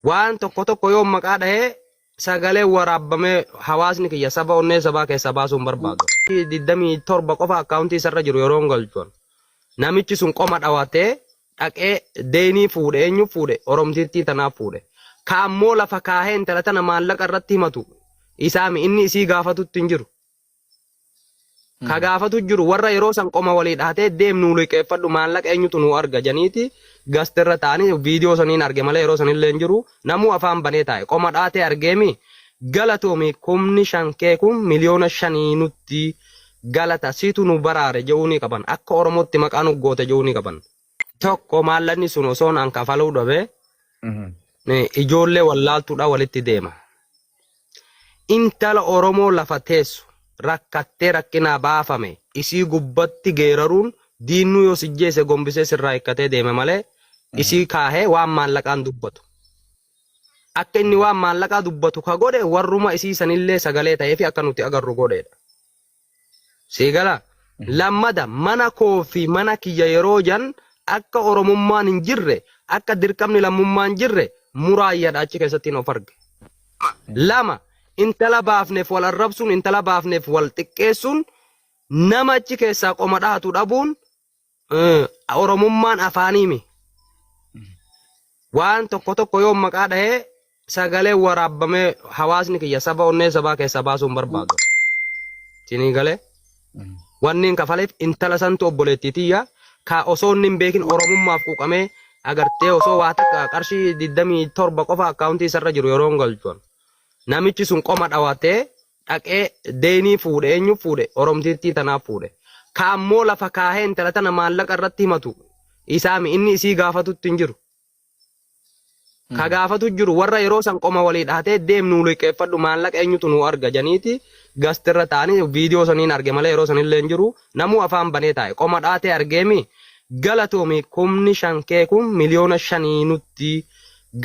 waan tokko yoo maqaa dhahee sagalee waraabamee hawaasni kiyya saba onnee sabaa keessa baasuun barbaadu. 27 qofa akkaawuntii isarra jiru yeroo galchuun namichi sun qoma dhawatee dhaqee deenii fuudhe eenyu fuudhe oromtiittii tanaaf fuudhe kaammoo lafa kaahee intala tana maallaqa irratti himatu isaami inni isii gaafatutti hin jiru. Ka gaafatu jiru warra yeroo san qoma walii dhaatee deemnu liqeeffadhu maallaqa eenyutu nu arga janiiti gasterra ta'anii viidiyoo saniin arge malee yeroo sanillee hin jiru namuu afaan banee taa'e qoma dhaatee argeemi galatoomi kumni shankee kun miliyoona 5 nutti galata siitu nu baraare jedhuu ni qaban akka oromootti maqaa nu goote jedhuu ni qaban. Tokko maallaqni sun osoo naan kafaluu dhabe ijoollee wallaaltuudha walitti deema. Intala Oromoo lafa teessu rakkattee rakkinaa baafame isii gubbatti geeraruun diinnu yoo sijjeese gombisee sirraa hikkatee deeme malee isii kaahee waan maallaqaan dubbatu. Akka inni waan maallaqaa dubbatu ka godhe warruma isii sanillee sagalee ta'ee fi akka nuti agarru godheedha. Siigala lammada mana koo fi mana kiyya yeroo jan akka oromummaan hin jirre akka dirqamni lammummaan jirre muraayyaadha achi keessatti of arge. Lama intala baafneef wal arrabsuun intala baafneef wal xiqqeessuun nama achi keessaa qoma dhaatu dhabuun oromummaan afaaniimi. Waan tokko yoo maqaa dhahee sagalee waraabamee hawaasni kiyya saba onnee sabaa keessa baasuun barbaadu. Sinii galee wanni kafaleef intala santu obboleettitiyya ka osoo hin beekin oromummaaf quuqamee agartee osoo waa takka qarshii 27 qofa akkaawuntii isarra jiru yeroo galchuun. Namichi sun qoma dhawatee dhaqee deenii fuudhe eenyu fuudhe oromtiittii tanaaf fuudhe kaammoo lafa kaahee intala tana maallaqa irratti himatu isaami inni isii gaafatutti hin jiru. Ka gaafatu jiru warra yeroo san qoma walii dhaatee deemnu liqeeffadhu maallaqa eenyutu nu arga janiiti gasterra ta'anii viidiyoo saniin arge malee yeroo sanillee hin jiru namuu afaan banee taa'e qoma dhaatee argeemi galatoomi kumni shankee kun miliyoona 5 nutti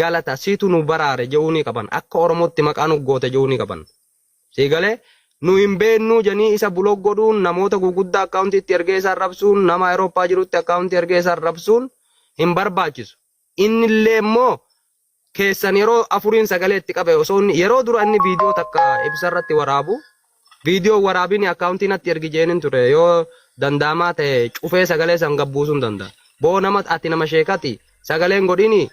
galata siitu nu baraare jedhuu ni qaban akka oromootti maqaa nu goote jedhuu ni qaban. Siigalee nu hin beennuu janii isa bulog godhuun namoota guguddaa akkaawuntiitti ergee isaan rabsuun nama Awurooppaa jirutti akkaawuntii ergee isaan rabsuun hin barbaachisu. Innillee immoo keessan yeroo afuriin sagalee itti qabe osoo yeroo dura inni viidiyoo takka ibsarratti waraabu viidiyoo waraabini akkaawuntii natti ergi jeenin ture yoo danda'amaa ta'e cufee sagalee san gabbuusuun danda'a. Boo nama ati nama sheekati sagaleen godhini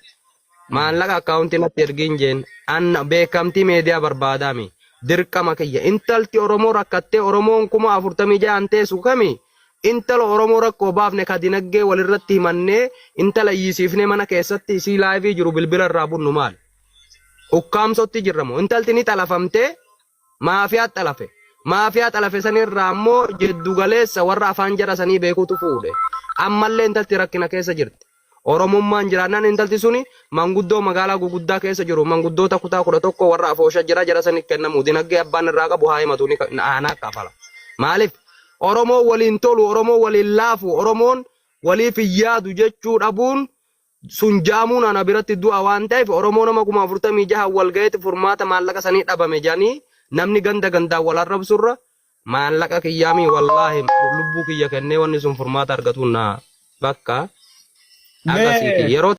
maallaqa akkaawuntii natti ergiin jeen anna beekamtii meediyaa barbaadaami dirqama kiyya intalti Oromoo rakkattee Oromoon 46 teessu kami intala Oromoo rakkoo baafne ka dinaggee walirratti himannee intala iyyisiifne mana keessatti isii laayivii jiru bilbila irraa bunnu maal ukkaamsotti jirramu intalti ni xalafamtee maafiyaa xalafe sanirraa ammoo jeddu galeessa warra afaan jara sanii beekutu fuudhe ammallee intalti rakkina keessa jirti. Oromummaan jiraannaan intalti suni manguddoo magaalaa guguddaa keessa jiru manguddoota kutaa 11 warra afoosha jara sanii kennamu dinaggee abbaan irraa qabu haa himatu ni aanaa kafala. Maaliif Oromoo waliin tolu Oromoo waliin laafu Oromoon waliif yaadu jechuu dhabuun sun jaamuun ana biratti du'a waan ta'eef Oromoo nama 46 wal gaheeti furmaata maallaqa sanii dhabame janii namni ganda wal arrabsurra maallaqa kiyyaamii wallaahi lubbuu kiyya kennee wanni sun furmaata argatu na bakka. Agasiiti yeroo